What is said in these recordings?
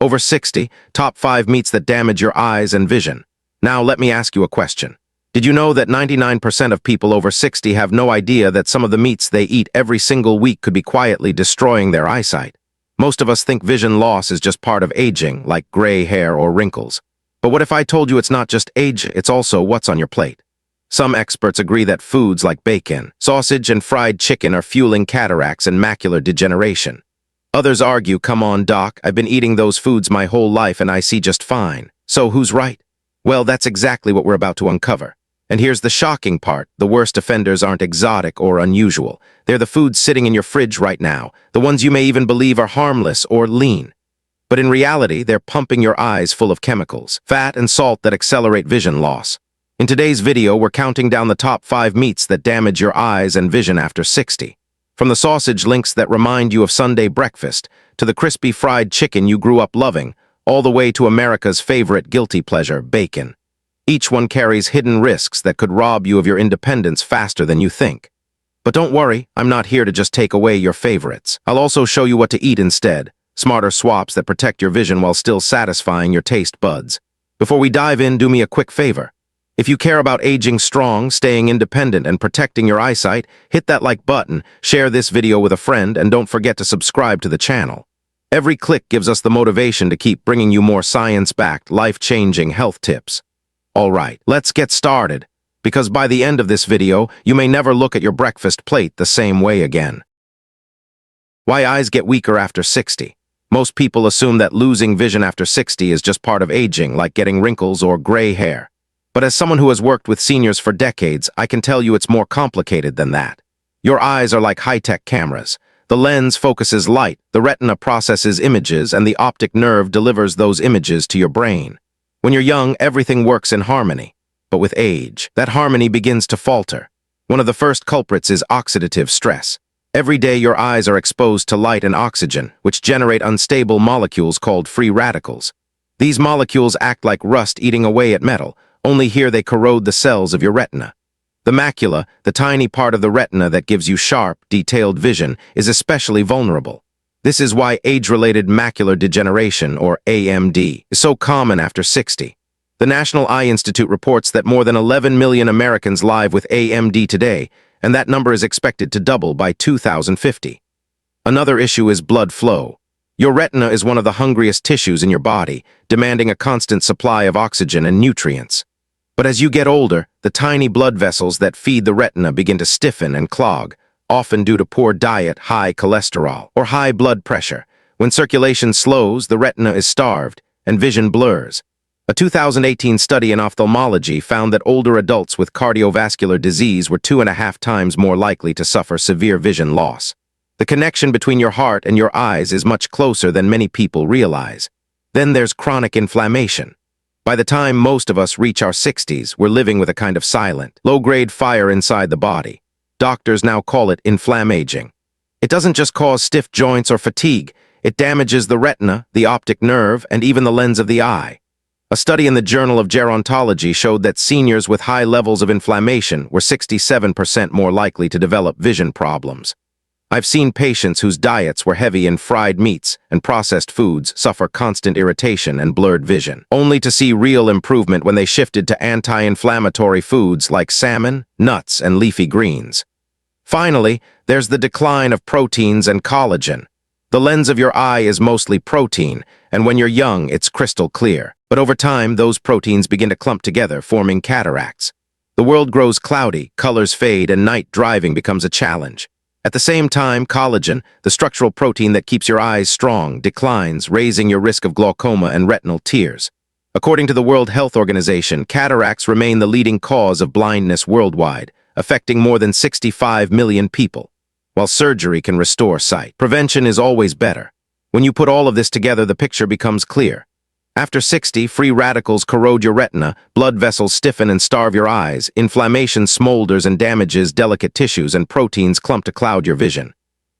Over 60, top 5 meats that damage your eyes and vision. Now let me ask you a question. Did you know that 99% of people over 60 have no idea that some of the meats they eat every single week could be quietly destroying their eyesight? Most of us think vision loss is just part of aging, like gray hair or wrinkles. But what if I told you it's not just age, it's also what's on your plate? Some experts agree that foods like bacon, sausage, and fried chicken are fueling cataracts and macular degeneration. Others argue, come on, doc, I've been eating those foods my whole life and I see just fine. So who's right? Well, that's exactly what we're about to uncover. And here's the shocking part. The worst offenders aren't exotic or unusual. They're the foods sitting in your fridge right now, the ones you may even believe are harmless or lean. But in reality, they're pumping your eyes full of chemicals, fat and salt that accelerate vision loss. In today's video, we're counting down the top 5 meats that damage your eyes and vision after 60. From the sausage links that remind you of Sunday breakfast, to the crispy fried chicken you grew up loving, all the way to America's favorite guilty pleasure, bacon. Each one carries hidden risks that could rob you of your independence faster than you think. But don't worry, I'm not here to just take away your favorites. I'll also show you what to eat instead, smarter swaps that protect your vision while still satisfying your taste buds. Before we dive in, do me a quick favor. If you care about aging strong, staying independent, and protecting your eyesight, hit that like button, share this video with a friend, and don't forget to subscribe to the channel. Every click gives us the motivation to keep bringing you more science-backed, life-changing health tips. Alright, let's get started, because by the end of this video, you may never look at your breakfast plate the same way again. Why eyes get weaker after 60. Most people assume that losing vision after 60 is just part of aging, like getting wrinkles or gray hair. But as someone who has worked with seniors for decades, I can tell you it's more complicated than that. Your eyes are like high-tech cameras. The lens focuses light, the retina processes images, and the optic nerve delivers those images to your brain. When you're young, everything works in harmony. But with age, that harmony begins to falter. One of the first culprits is oxidative stress. Every day your eyes are exposed to light and oxygen, which generate unstable molecules called free radicals. These molecules act like rust eating away at metal, only here they corrode the cells of your retina. The macula, the tiny part of the retina that gives you sharp, detailed vision, is especially vulnerable. This is why age-related macular degeneration, or AMD, is so common after 60. The National Eye Institute reports that more than 11 million Americans live with AMD today, and that number is expected to double by 2050. Another issue is blood flow. Your retina is one of the hungriest tissues in your body, demanding a constant supply of oxygen and nutrients. But as you get older, the tiny blood vessels that feed the retina begin to stiffen and clog, often due to poor diet, high cholesterol, or high blood pressure. When circulation slows, the retina is starved, and vision blurs. A 2018 study in ophthalmology found that older adults with cardiovascular disease were 2.5 times more likely to suffer severe vision loss. The connection between your heart and your eyes is much closer than many people realize. Then there's chronic inflammation. By the time most of us reach our 60s, we're living with a kind of silent, low-grade fire inside the body. Doctors now call it inflammaging. It doesn't just cause stiff joints or fatigue, it damages the retina, the optic nerve, and even the lens of the eye. A study in the Journal of Gerontology showed that seniors with high levels of inflammation were 67% more likely to develop vision problems. I've seen patients whose diets were heavy in fried meats and processed foods suffer constant irritation and blurred vision, only to see real improvement when they shifted to anti-inflammatory foods like salmon, nuts, and leafy greens. Finally, there's the decline of proteins and collagen. The lens of your eye is mostly protein, and when you're young, it's crystal clear. But over time, those proteins begin to clump together, forming cataracts. The world grows cloudy, colors fade, and night driving becomes a challenge. At the same time, collagen, the structural protein that keeps your eyes strong, declines, raising your risk of glaucoma and retinal tears. According to the World Health Organization, cataracts remain the leading cause of blindness worldwide, affecting more than 65 million people. While surgery can restore sight, prevention is always better. When you put all of this together, the picture becomes clear. After 60, free radicals corrode your retina, blood vessels stiffen and starve your eyes, inflammation smolders and damages delicate tissues, and proteins clump to cloud your vision.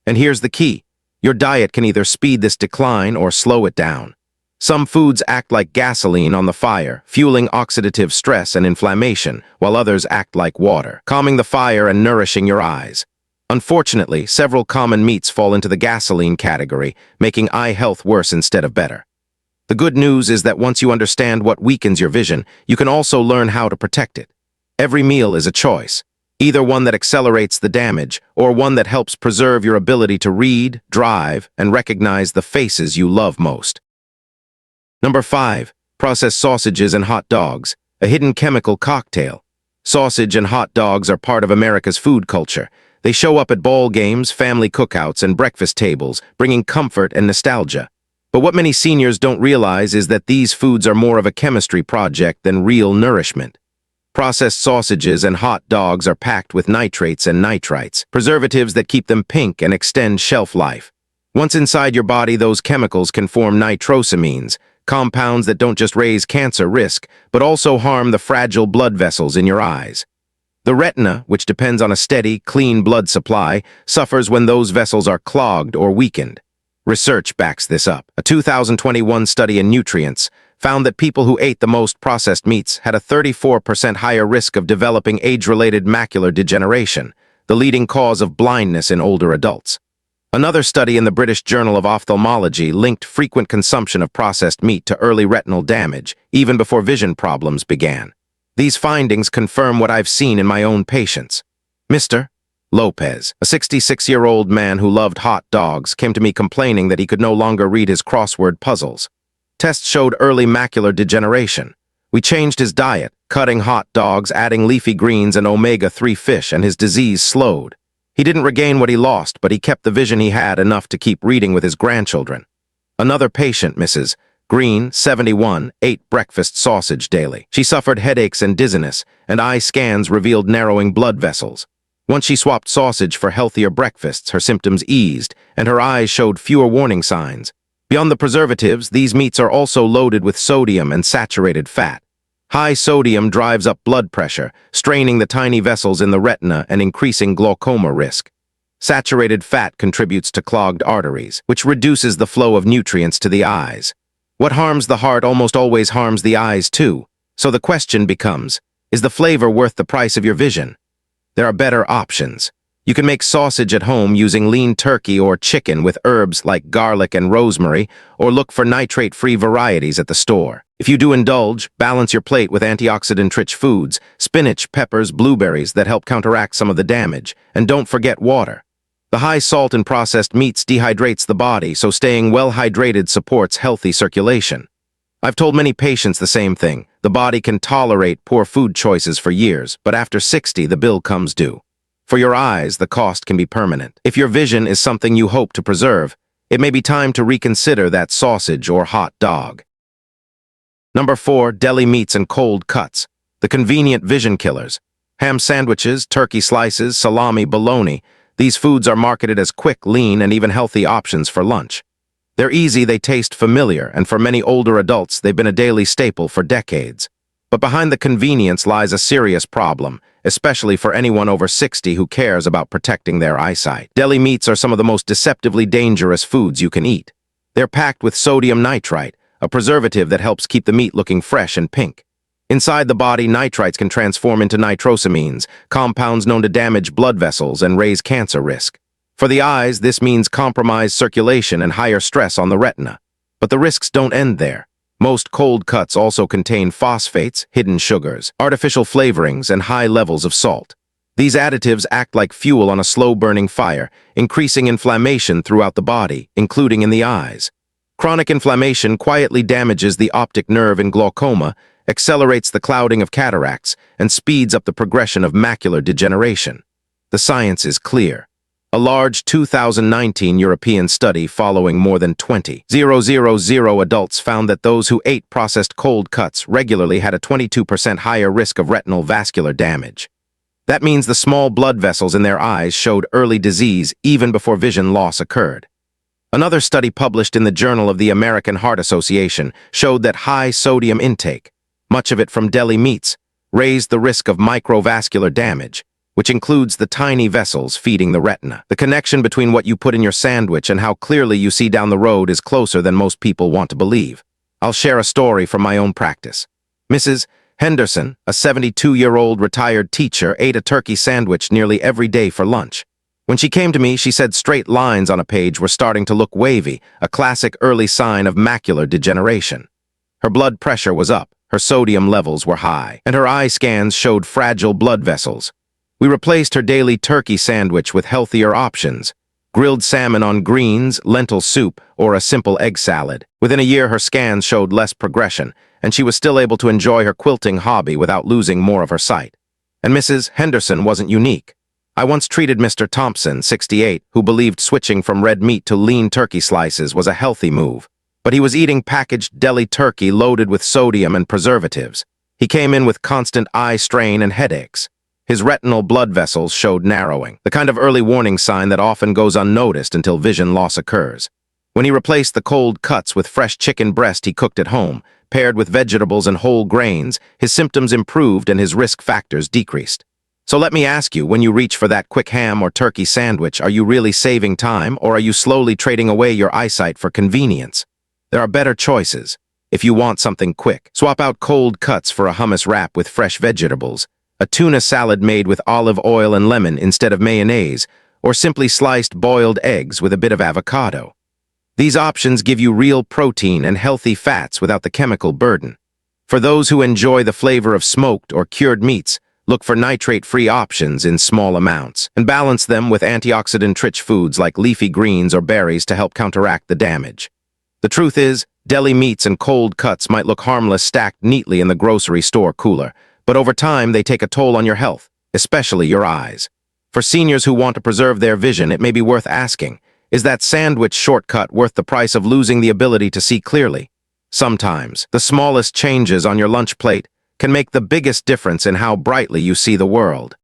And here's the key. Your diet can either speed this decline or slow it down. Some foods act like gasoline on the fire, fueling oxidative stress and inflammation, while others act like water, calming the fire and nourishing your eyes. Unfortunately, several common meats fall into the gasoline category, making eye health worse instead of better. The good news is that once you understand what weakens your vision, you can also learn how to protect it. Every meal is a choice, either one that accelerates the damage or one that helps preserve your ability to read, drive, and recognize the faces you love most. Number 5. Processed sausages and hot dogs, a hidden chemical cocktail. Sausage and hot dogs are part of America's food culture. They show up at ball games, family cookouts, and breakfast tables, bringing comfort and nostalgia. But what many seniors don't realize is that these foods are more of a chemistry project than real nourishment. Processed sausages and hot dogs are packed with nitrates and nitrites, preservatives that keep them pink and extend shelf life. Once inside your body, those chemicals can form nitrosamines, compounds that don't just raise cancer risk, but also harm the fragile blood vessels in your eyes. The retina, which depends on a steady, clean blood supply, suffers when those vessels are clogged or weakened. Research backs this up. A 2021 study in Nutrients found that people who ate the most processed meats had a 34% higher risk of developing age-related macular degeneration, the leading cause of blindness in older adults. Another study in the British Journal of Ophthalmology linked frequent consumption of processed meat to early retinal damage, even before vision problems began. These findings confirm what I've seen in my own patients. Mr. Lopez, a 66-year-old man who loved hot dogs, came to me complaining that he could no longer read his crossword puzzles. Tests showed early macular degeneration. We changed his diet, cutting hot dogs, adding leafy greens and omega-3 fish, and his disease slowed. He didn't regain what he lost, but he kept the vision he had enough to keep reading with his grandchildren. Another patient, Mrs. Green, 71, ate breakfast sausage daily. She suffered headaches and dizziness, and eye scans revealed narrowing blood vessels. Once she swapped sausage for healthier breakfasts, her symptoms eased, and her eyes showed fewer warning signs. Beyond the preservatives, these meats are also loaded with sodium and saturated fat. High sodium drives up blood pressure, straining the tiny vessels in the retina and increasing glaucoma risk. Saturated fat contributes to clogged arteries, which reduces the flow of nutrients to the eyes. What harms the heart almost always harms the eyes too. So the question becomes, is the flavor worth the price of your vision? There are better options. You can make sausage at home using lean turkey or chicken with herbs like garlic and rosemary, or look for nitrate-free varieties at the store. If you do indulge, balance your plate with antioxidant-rich foods, spinach, peppers, blueberries that help counteract some of the damage, and don't forget water. The high salt in processed meats dehydrates the body, so staying well-hydrated supports healthy circulation. I've told many patients the same thing. The body can tolerate poor food choices for years, but after 60, the bill comes due. For your eyes, the cost can be permanent. If your vision is something you hope to preserve, it may be time to reconsider that sausage or hot dog. Number 4. Deli meats and cold cuts, the convenient vision killers. Ham sandwiches, turkey slices, salami, bologna. These foods are marketed as quick, lean, and even healthy options for lunch. They're easy, they taste familiar, and for many older adults, they've been a daily staple for decades. But behind the convenience lies a serious problem, especially for anyone over 60 who cares about protecting their eyesight. Deli meats are some of the most deceptively dangerous foods you can eat. They're packed with sodium nitrite, a preservative that helps keep the meat looking fresh and pink. Inside the body, nitrites can transform into nitrosamines, compounds known to damage blood vessels and raise cancer risk. For the eyes, this means compromised circulation and higher stress on the retina. But the risks don't end there. Most cold cuts also contain phosphates, hidden sugars, artificial flavorings, and high levels of salt. These additives act like fuel on a slow-burning fire, increasing inflammation throughout the body, including in the eyes. Chronic inflammation quietly damages the optic nerve in glaucoma, accelerates the clouding of cataracts, and speeds up the progression of macular degeneration. The science is clear. A large 2019 European study following more than 20,000 adults found that those who ate processed cold cuts regularly had a 22% higher risk of retinal vascular damage. That means the small blood vessels in their eyes showed early disease even before vision loss occurred. Another study published in the Journal of the American Heart Association showed that high sodium intake, much of it from deli meats, raised the risk of microvascular damage, which includes the tiny vessels feeding the retina. The connection between what you put in your sandwich and how clearly you see down the road is closer than most people want to believe. I'll share a story from my own practice. Mrs. Henderson, a 72-year-old retired teacher, ate a turkey sandwich nearly every day for lunch. When she came to me, she said straight lines on a page were starting to look wavy, a classic early sign of macular degeneration. Her blood pressure was up, her sodium levels were high, and her eye scans showed fragile blood vessels. We replaced her daily turkey sandwich with healthier options: grilled salmon on greens, lentil soup, or a simple egg salad. Within a year, her scans showed less progression, and she was still able to enjoy her quilting hobby without losing more of her sight. And Mrs. Henderson wasn't unique. I once treated Mr. Thompson, 68, who believed switching from red meat to lean turkey slices was a healthy move. But he was eating packaged deli turkey loaded with sodium and preservatives. He came in with constant eye strain and headaches. His retinal blood vessels showed narrowing, the kind of early warning sign that often goes unnoticed until vision loss occurs. When he replaced the cold cuts with fresh chicken breast he cooked at home, paired with vegetables and whole grains, his symptoms improved and his risk factors decreased. So let me ask you, when you reach for that quick ham or turkey sandwich, are you really saving time, or are you slowly trading away your eyesight for convenience? There are better choices. If you want something quick, swap out cold cuts for a hummus wrap with fresh vegetables, a tuna salad made with olive oil and lemon instead of mayonnaise, or simply sliced boiled eggs with a bit of avocado. These options give you real protein and healthy fats without the chemical burden. For those who enjoy the flavor of smoked or cured meats, look for nitrate-free options in small amounts, and balance them with antioxidant-rich foods like leafy greens or berries to help counteract the damage. The truth is, deli meats and cold cuts might look harmless stacked neatly in the grocery store cooler, but over time they take a toll on your health, especially your eyes. For seniors who want to preserve their vision, it may be worth asking, is that sandwich shortcut worth the price of losing the ability to see clearly? Sometimes, the smallest changes on your lunch plate can make the biggest difference in how brightly you see the world.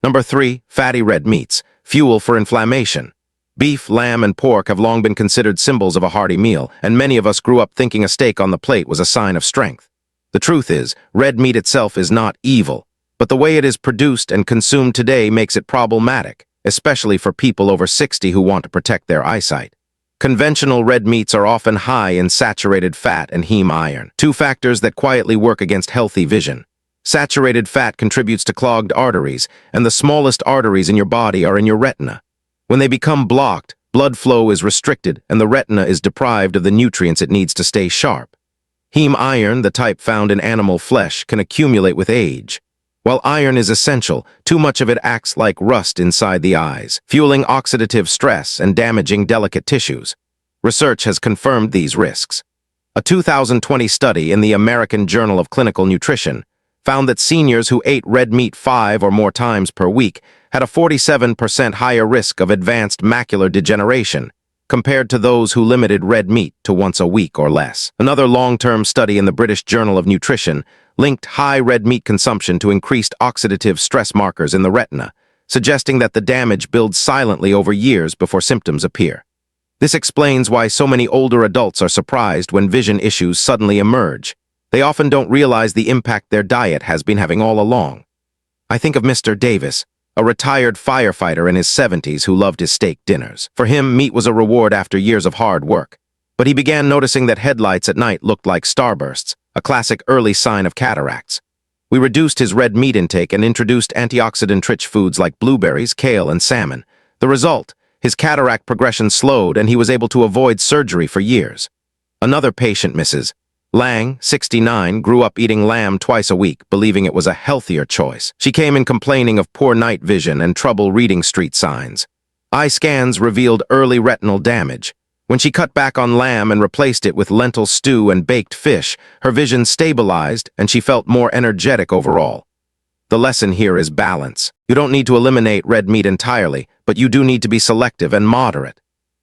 Number 3. Fatty red meats, fuel for inflammation. Beef, lamb, and pork have long been considered symbols of a hearty meal, and many of us grew up thinking a steak on the plate was a sign of strength. The truth is, red meat itself is not evil, but the way it is produced and consumed today makes it problematic, especially for people over 60 who want to protect their eyesight. Conventional red meats are often high in saturated fat and heme iron, two factors that quietly work against healthy vision. Saturated fat contributes to clogged arteries, and the smallest arteries in your body are in your retina. When they become blocked, blood flow is restricted and the retina is deprived of the nutrients it needs to stay sharp. Heme iron, the type found in animal flesh, can accumulate with age. While iron is essential, too much of it acts like rust inside the eyes, fueling oxidative stress and damaging delicate tissues. Research has confirmed these risks. A 2020 study in the American Journal of Clinical Nutrition found that seniors who ate red meat 5 or more times per week had a 47% higher risk of advanced macular degeneration compared to those who limited red meat to once a week or less. Another long-term study in the British Journal of Nutrition linked high red meat consumption to increased oxidative stress markers in the retina, suggesting that the damage builds silently over years before symptoms appear. This explains why so many older adults are surprised when vision issues suddenly emerge. They often don't realize the impact their diet has been having all along. I think of Mr. Davis, a retired firefighter in his 70s who loved his steak dinners. For him, meat was a reward after years of hard work. But he began noticing that headlights at night looked like starbursts, a classic early sign of cataracts. We reduced his red meat intake and introduced antioxidant-rich foods like blueberries, kale, and salmon. The result, his cataract progression slowed and he was able to avoid surgery for years. Another patient, Mrs. Lang, 69, grew up eating lamb twice a week, believing it was a healthier choice. She came in complaining of poor night vision and trouble reading street signs. Eye scans revealed early retinal damage. When she cut back on lamb and replaced it with lentil stew and baked fish, her vision stabilized and she felt more energetic overall. The lesson here is balance. You don't need to eliminate red meat entirely, but you do need to be selective and moderate.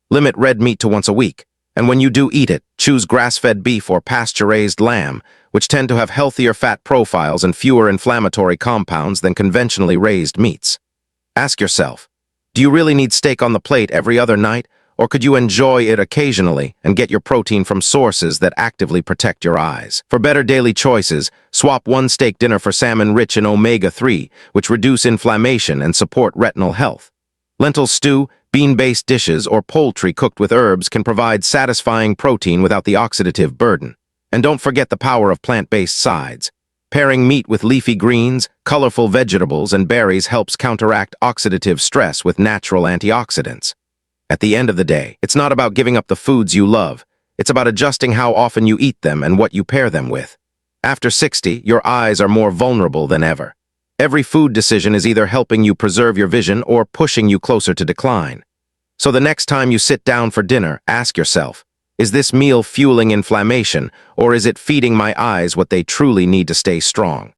Limit red meat to once a week. And when you do eat it, choose grass-fed beef or pasture-raised lamb, which tend to have healthier fat profiles and fewer inflammatory compounds than conventionally raised meats. Ask yourself, do you really need steak on the plate every other night, or could you enjoy it occasionally and get your protein from sources that actively protect your eyes? For better daily choices, swap one steak dinner for salmon rich in omega-3, which reduce inflammation and support retinal health. Lentil stew, bean-based dishes, or poultry cooked with herbs can provide satisfying protein without the oxidative burden. And don't forget the power of plant-based sides. Pairing meat with leafy greens, colorful vegetables, and berries helps counteract oxidative stress with natural antioxidants. At the end of the day, it's not about giving up the foods you love. It's about adjusting how often you eat them and what you pair them with. After 60, your eyes are more vulnerable than ever. Every food decision is either helping you preserve your vision or pushing you closer to decline. So the next time you sit down for dinner, ask yourself, is this meal fueling inflammation, or is it feeding my eyes what they truly need to stay strong?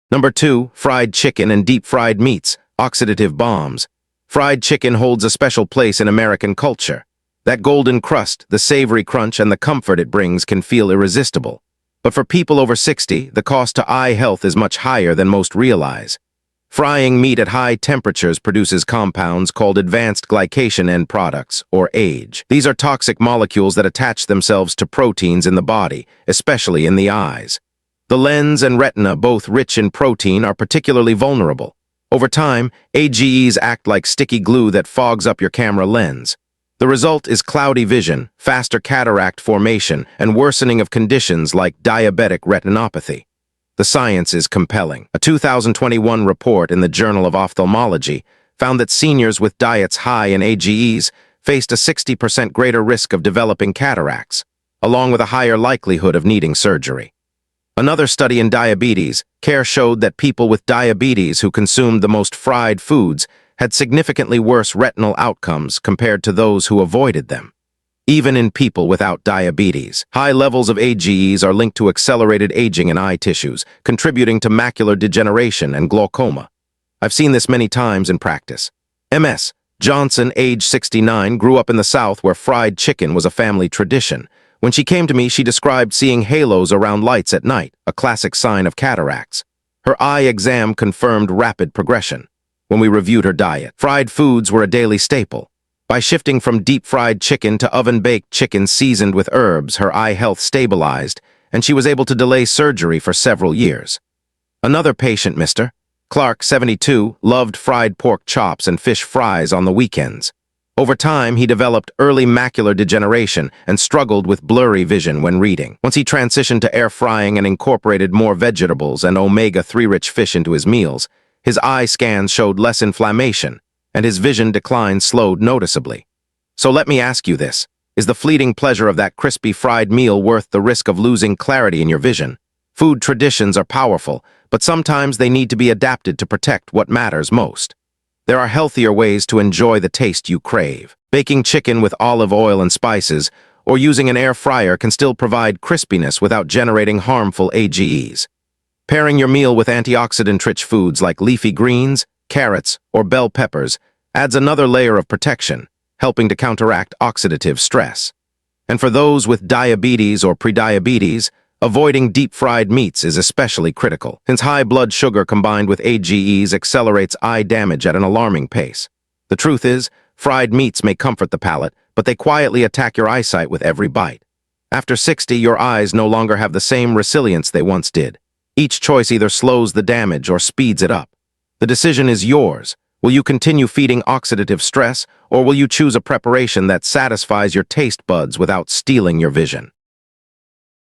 Number 2, fried chicken and deep-fried meats, oxidative bombs. Fried chicken holds a special place in American culture. That golden crust, the savory crunch, and the comfort it brings can feel irresistible. But for people over 60, the cost to eye health is much higher than most realize. Frying meat at high temperatures produces compounds called advanced glycation end products, or AGE. These are toxic molecules that attach themselves to proteins in the body, especially in the eyes. The lens and retina, both rich in protein, are particularly vulnerable. Over time, AGEs act like sticky glue that fogs up your camera lens. The result is cloudy vision, faster cataract formation, and worsening of conditions like diabetic retinopathy. The science is compelling. A 2021 report in the Journal of Ophthalmology found that seniors with diets high in AGEs faced a 60% greater risk of developing cataracts, along with a higher likelihood of needing surgery. Another study in diabetes care showed that people with diabetes who consumed the most fried foods had significantly worse retinal outcomes compared to those who avoided them. Even in people without diabetes, high levels of AGEs are linked to accelerated aging in eye tissues, contributing to macular degeneration and glaucoma. I've seen this many times in practice. MS Johnson, age 69, grew up in the South where fried chicken was a family tradition. When she came to me, she described seeing halos around lights at night, a classic sign of cataracts. Her eye exam confirmed rapid progression. When we reviewed her diet, fried foods were a daily staple. By shifting from deep-fried chicken to oven-baked chicken seasoned with herbs, her eye health stabilized, and she was able to delay surgery for several years. Another patient, Mr. Clark, 72, loved fried pork chops and fish fries on the weekends. Over time, he developed early macular degeneration and struggled with blurry vision when reading. Once he transitioned to air frying and incorporated more vegetables and omega-3-rich fish into his meals, his eye scans showed less inflammation, and his vision decline slowed noticeably. So let me ask you this. Is the fleeting pleasure of that crispy fried meal worth the risk of losing clarity in your vision? Food traditions are powerful, but sometimes they need to be adapted to protect what matters most. There are healthier ways to enjoy the taste you crave. Baking chicken with olive oil and spices, or using an air fryer can still provide crispiness without generating harmful AGEs. Pairing your meal with antioxidant-rich foods like leafy greens, carrots, or bell peppers adds another layer of protection, helping to counteract oxidative stress. And for those with diabetes or prediabetes, avoiding deep-fried meats is especially critical, since high blood sugar combined with AGEs accelerates eye damage at an alarming pace. The truth is, fried meats may comfort the palate, but they quietly attack your eyesight with every bite. After 60, your eyes no longer have the same resilience they once did. Each choice either slows the damage or speeds it up. The decision is yours. Will you continue feeding oxidative stress, or will you choose a preparation that satisfies your taste buds without stealing your vision?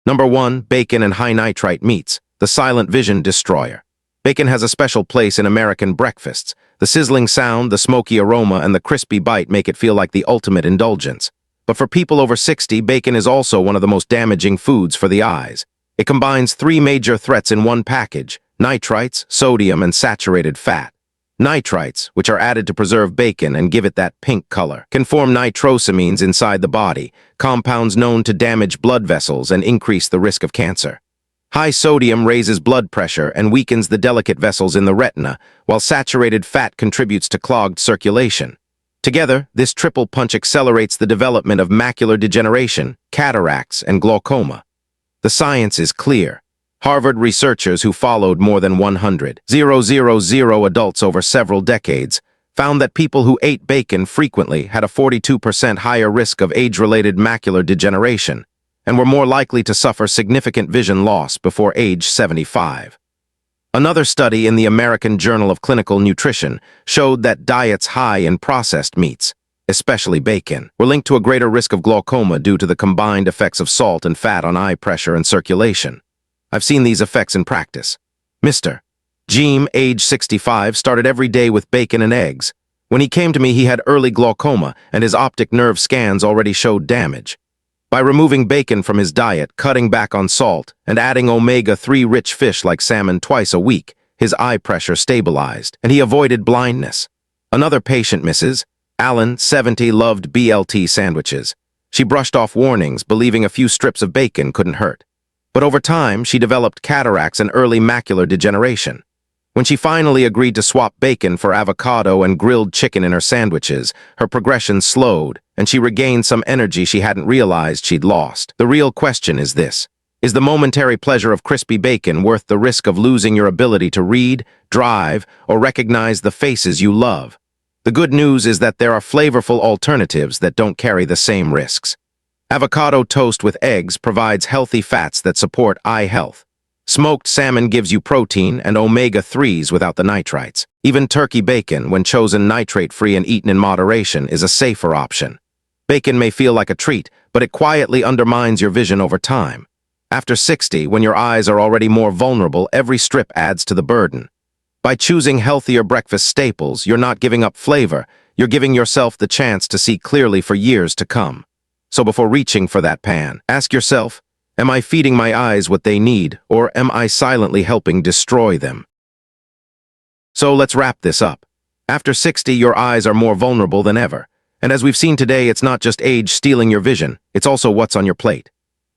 Number 1, bacon and high-nitrite meats, the silent vision destroyer. Bacon has a special place in American breakfasts. The sizzling sound, the smoky aroma, and the crispy bite make it feel like the ultimate indulgence. But for people over 60, bacon is also one of the most damaging foods for the eyes. It combines 3 major threats in one package: nitrites, sodium, and saturated fat. Nitrites, which are added to preserve bacon and give it that pink color, can form nitrosamines inside the body, compounds known to damage blood vessels and increase the risk of cancer. High sodium raises blood pressure and weakens the delicate vessels in the retina, while saturated fat contributes to clogged circulation. Together, this triple punch accelerates the development of macular degeneration, cataracts, and glaucoma. The science is clear. Harvard researchers who followed more than 100,000 adults over several decades found that people who ate bacon frequently had a 42% higher risk of age-related macular degeneration and were more likely to suffer significant vision loss before age 75. Another study in the American Journal of Clinical Nutrition showed that diets high in processed meats, especially bacon, were linked to a greater risk of glaucoma due to the combined effects of salt and fat on eye pressure and circulation. I've seen these effects in practice. Mr. Jeem, age 65, started every day with bacon and eggs. When he came to me, he had early glaucoma, and his optic nerve scans already showed damage. By removing bacon from his diet, cutting back on salt, and adding omega-3 rich fish like salmon twice a week, his eye pressure stabilized, and he avoided blindness. Another patient, Mrs. Allen, 70, loved BLT sandwiches. She brushed off warnings, believing a few strips of bacon couldn't hurt. But over time, she developed cataracts and early macular degeneration. When she finally agreed to swap bacon for avocado and grilled chicken in her sandwiches, her progression slowed, and she regained some energy she hadn't realized she'd lost. The real question is this: is the momentary pleasure of crispy bacon worth the risk of losing your ability to read, drive, or recognize the faces you love? The good news is that there are flavorful alternatives that don't carry the same risks. Avocado toast with eggs provides healthy fats that support eye health. Smoked salmon gives you protein and omega-3s without the nitrites. Even turkey bacon, when chosen nitrate-free and eaten in moderation, is a safer option. Bacon may feel like a treat, but it quietly undermines your vision over time. After 60, when your eyes are already more vulnerable, every strip adds to the burden. By choosing healthier breakfast staples, you're not giving up flavor, you're giving yourself the chance to see clearly for years to come. So before reaching for that pan, ask yourself, am I feeding my eyes what they need, or am I silently helping destroy them? So let's wrap this up. After 60, your eyes are more vulnerable than ever. And as we've seen today, it's not just age stealing your vision, it's also what's on your plate.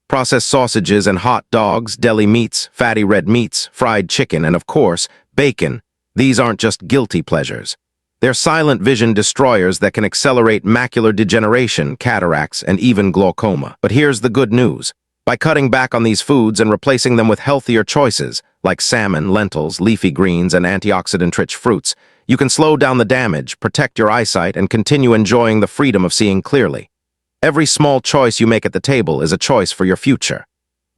Processed sausages and hot dogs, deli meats, fatty red meats, fried chicken, and of course, bacon. These aren't just guilty pleasures. They're silent vision destroyers that can accelerate macular degeneration, cataracts, and even glaucoma. But here's the good news. By cutting back on these foods and replacing them with healthier choices, like salmon, lentils, leafy greens, and antioxidant-rich fruits, you can slow down the damage, protect your eyesight, and continue enjoying the freedom of seeing clearly. Every small choice you make at the table is a choice for your future.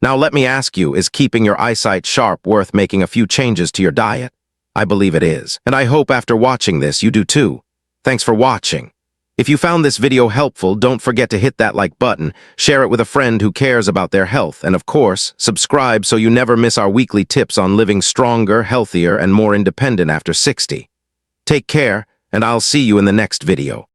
Now let me ask you, is keeping your eyesight sharp worth making a few changes to your diet? I believe it is, and I hope after watching this you do too. Thanks for watching. If you found this video helpful, don't forget to hit that like button, share it with a friend who cares about their health, and of course, subscribe so you never miss our weekly tips on living stronger, healthier, and more independent after 60. Take care, and I'll see you in the next video.